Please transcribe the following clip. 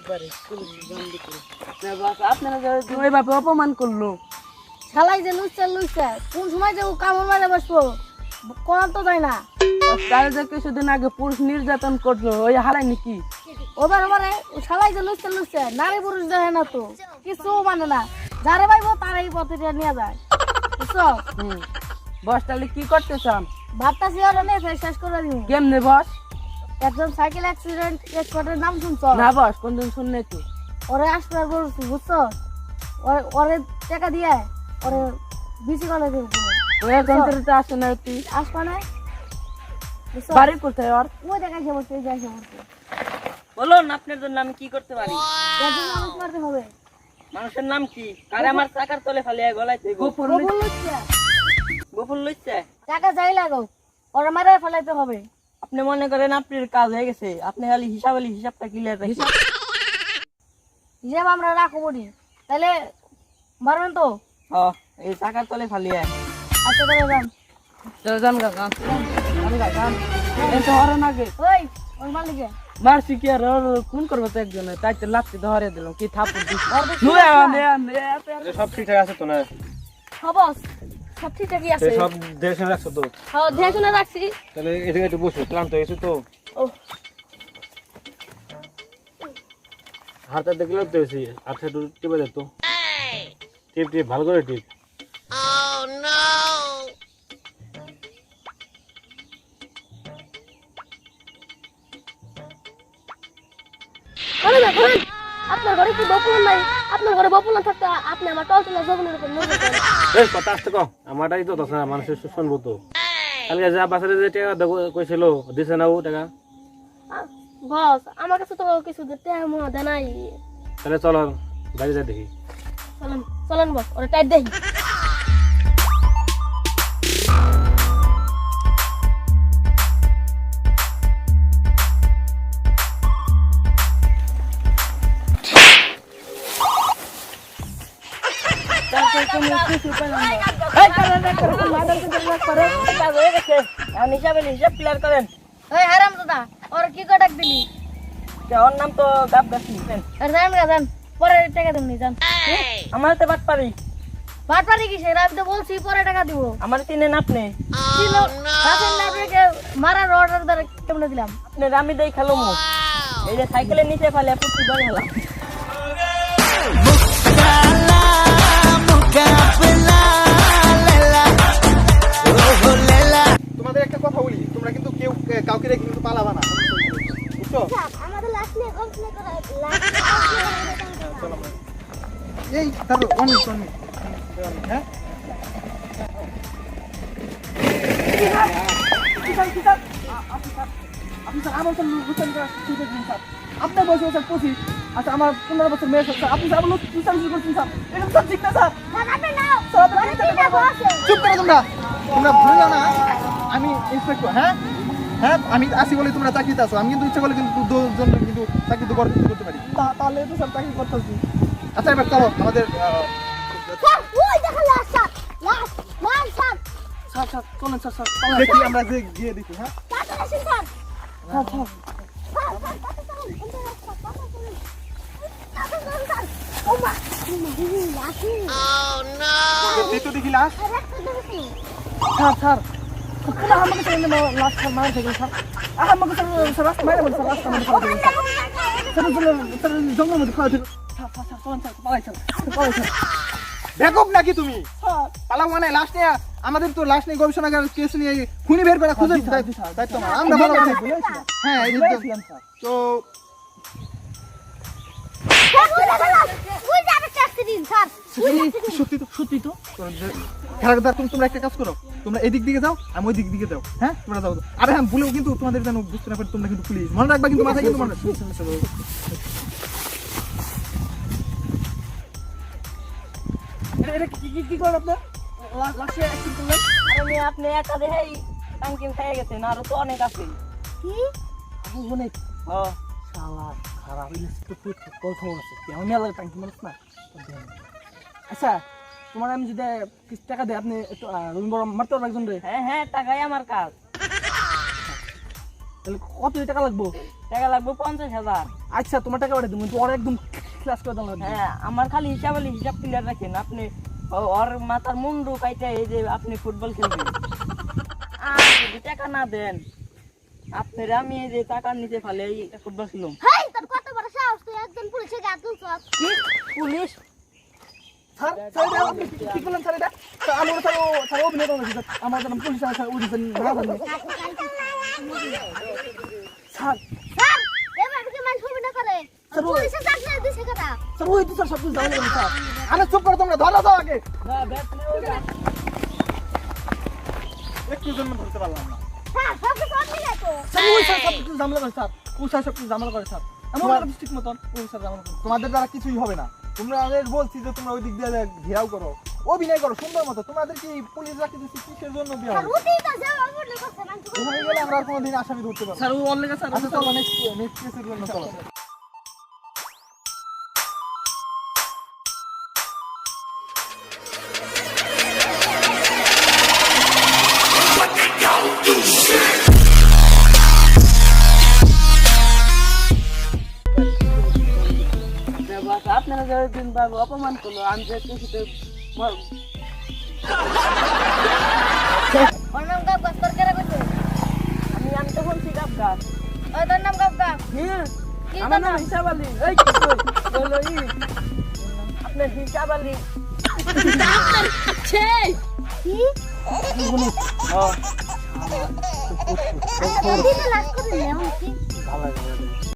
একবারে পুলিশ বন্ধ করে না বাস আপনারা যে ওই বাপে অপমান করলো শালাই যে লুচ্চা কোন সময় যে ও কামড় মারে বসবো কোন তো যায় না তার যে কিছুদিন আগে পুরুষ নির্যাতন করলো ওই হারাই নাকি ওবার মানে শালাই যে লুচ্চা নারী পুরুষ দেখে না তো কিছু মানে না যারে পাইবো তারাই পথে নিয়ে যায় বুঝছো বস তাহলে কি করতে চান ভাতটা সিয়ারে নিয়ে শেষ করে দিন কেমনে বস একজন সাইকেল অ্যাক্সিডেন্ট এক্সপার্টের নাম শুনছো না বস কোনদিন শুনলে তো ওরে হাসপাতাল বলছি বুঝছো ওরে টাকা দিয়ে ওরে বিসি করে দেবো ওই যন্ত্রটা আসে না তুই আসবা না বুঝছো বাড়ি কোথায় ওর ওই দেখাই যাবো সেই যাই যাবো বলুন আপনার জন্য আমি কি করতে পারি একজন মানুষ মারতে হবে মানুষের নাম কি কারে আমার চাকার তলে ফালিয়ে গলাইতে গোপন লুচ্চা গোপন লইছে টাকা যাই লাগো ওরা মারে ফেলাইতে হবে আপনি মনে করেন আপনার কাজ হয়ে গেছে আপনি খালি হিসাবটা ক্লিয়ার রাখেন হিসাব আমরা রাখবো নি তাহলে মারবেন তো এই চাকার তলে ফালিয়ে আচ্ছা তাহলে যান চলো যান গা গান এই তো হরন আগে ওই মালিকে মারছি কি আর কোন করবো তো একজনে তাই তো লাত্তি ধরে দিলাম কি থাপুর সব ঠিকঠাক আছে তো না হবস সব ঠিকঠাকই আছে সব দেখে রাখছো তো হ্যাঁ দেখে শুনে রাখছি তাহলে এদিকে একটু বসো ক্লান্ত হয়ে গেছো তো ও হাতটা দেখলে তো হয়েছি আচ্ছা একটু টিপে যেত টিপ ভালো করে টিপ আরে দেখুন আপনার ঘরে কি বপুল নাই আপনার ঘরে বপুল না থাকতে আপনি আমার টলটলা জগনের উপর নজর দেন এই কথা আসতে কও আমারটাই তো তাছাড়া মানুষের শুনবো তো কালকে যা বাসারে যে টাকা কইছিল দিছে না ও টাকা বস আমার কাছে তো কিছু দিতে দেয় নাই তাহলে চলো বাড়ি যা দেখি চলেন বস ওরা টাইট দেখি হিসাব ক্লিয়ার করেন ওই হারাম দাদা ওর কি করে ডাক দিলি ওর নাম তো গাব গাছি জান পরে টাকা দেবনি জান আমার তো বাট পারি বাট পারি কি সেটা আমি তো বলছি পরে টাকা দিব আমার চিনেন আপনি ছিল রাতের নাটকে মারার অর্ডার দ্বারা কেমন দিলাম আপনি রামি দেই খেলো মু এই যে সাইকেলের নিচে ফেলে পুষ্টি ধরে গেলাম তোমাদের একটা কথা বলি তোমরা কিন্তু কেউ কাউকে রেখে কিন্তু পালাবা না বুঝছো আমাদের লাস্ট নিয়ে কমপ্লিট করা এই তারপর অনেক হ্যাঁ আপনার বয়স হচ্ছে 25 আচ্ছা আমার 15 বছর মেয়ে হচ্ছে আপনি স্যার লুচ্চান শুরু করছেন স্যার এটা স্যার ঠিক না স্যার চুপ করো তোমরা তোমরা ভুলে যাও না আমি ইন্সপেক্টর হ্যাঁ হ্যাঁ আমি আসি বলে তোমরা চাকরিতে আছো আমি কিন্তু ইচ্ছা করলে কিন্তু দুজন কিন্তু চাকরি তো করতে পারি তাহলে তো স্যার চাকরি করতেছি আচ্ছা এবার চলো আমাদের স্যার স্যার চলেন স্যার স্যার দেখি আমরা যে গিয়ে দেখি হ্যাঁ তো দেখি লাস্ট স্যার স্যার পুরা আমাকে তো লাস্ট মারা থেকে স্যার আমাকে স্যার রাস্তা মারা বলছে রাস্তা মধ্যে খাওয়া থেকে স্যার জঙ্গলের মধ্যে খাওয়া থেকে স্যার স্যার স্যার চলেন স্যার পালাই স্যার ব্যাকআপ নাকি তুমি পালাও মানে লাস্ট নিয়ে আমাদের তো লাস্ট নিয়ে গবেষণাগার কেস নিয়ে খুনি বের করা খুঁজে দায়িত্ব আমার আমরা ভালো হ্যাঁ এই তো সত্যি তো খেলাধুলা তোমরা একটা কাজ করো তোমরা এদিক দিকে যাও আমি ওই দিক দিকে যাও হ্যাঁ তোমরা যাও আরে হ্যাঁ ভুলেও কিন্তু তোমাদের যেন বুঝতে না পারি তোমরা কিন্তু পুলিশ মনে রাখবা কিন্তু মাথায় কিন্তু মনে কি করেন আপনার লাস্টে অ্যাকশন করলেন আমি আপনি একা দেখেই টাঙ্কি খেয়ে গেছেন আরো তো অনেক আছে কি অনেক শালা খারাপ কথা আছে কেমন মেলা টাঙ্কি মানুষ না আচ্ছা তোমার আমি যদি কিছু টাকা দেয় আপনি একটু রুম বড় মারতে পারবেন একজন রে হ্যাঁ হ্যাঁ টাকাই আমার কাজ তাহলে কত টাকা লাগবো? টাকা লাগবে 50,000। আচ্ছা তোমার টাকা পাঠিয়ে দেবো, ওর একদম ক্লাস করে দিলাম। হ্যাঁ আমার খালি হিসাব ক্লিয়ার রাখেন আপনি। ওর মাথার মুন্ডু কাইটা এই যে আপনি ফুটবল খেলবেন। আর যদি টাকা না দেন আপনার আমি এই যে টাকা নিতে ফালে এই ফুটবল খেলুম। হেই তোর কত বড় সাহস, তুই একজন পুলিশে গা তুলছস? কি পুলিশ? স্যার স্যার এটা আপনি কি করলেন স্যার? এটা স্যার, আমার স্যার ও স্যার অভিনয় করছে স্যার, আমার যেন পুলিশ স্যার উঠেছেন না জানেন। স্যার স্যার এবার কি মান ছবি না করে স্যার, ও- পুলিশে চাকরি দিছে কথা। স্যার ওই তো স্যার সব কিছু জানেন স্যার। আরে চুপ করো তোমরা, ধরো দাও আগে। না ব্যাট নিয়ে যা। একটু জন্য ধরতে পারলাম না। স্যার সব কিছু অন্য গেছে। স্যার ওই স্যার সব কিছু ঝামেলা করে স্যার, ওই স্যার সব কিছু ঝামেলা করে স্যার। এমন করে ঠিক মতন ওই স্যার ঝামেলা করে। তোমাদের দ্বারা কিছুই হবে না। তোমরা আমাদের বলছি যে তোমরা ওই দিক দিয়ে ঘেরাও করো, অভিনয় করো সুন্দর মতো। তোমাদের কি পুলিশ রাখতে দিচ্ছি কিসের জন্য বিয়ে স্যার হবে? উঠেই তো যাও বলে কথা মান ছবি। ওখানে গেলে আমরা আর কোনোদিন আসামি ধরতে পারবো না। স্যার ও অন্য স্যার আচ্ছা চলো নেক্সট কেসের জন্য চলো। বাস আপনারা যে দিন বাবু অপমান করলো আমি যে কিছুতে ওর নাম গাব গাছ তোর কেরা কইছে? আমি তো বলছি গাব গাছ। ওই তোর নাম গাব গাছ। হ্যাঁ কি আমার তোর নাম নাম? হিসাব আলী। এই কি কই? বলো ই আপনার হিসাব আলী। কি? ও দিনে লাশ করে নিয়ে কি? ভালো লাগে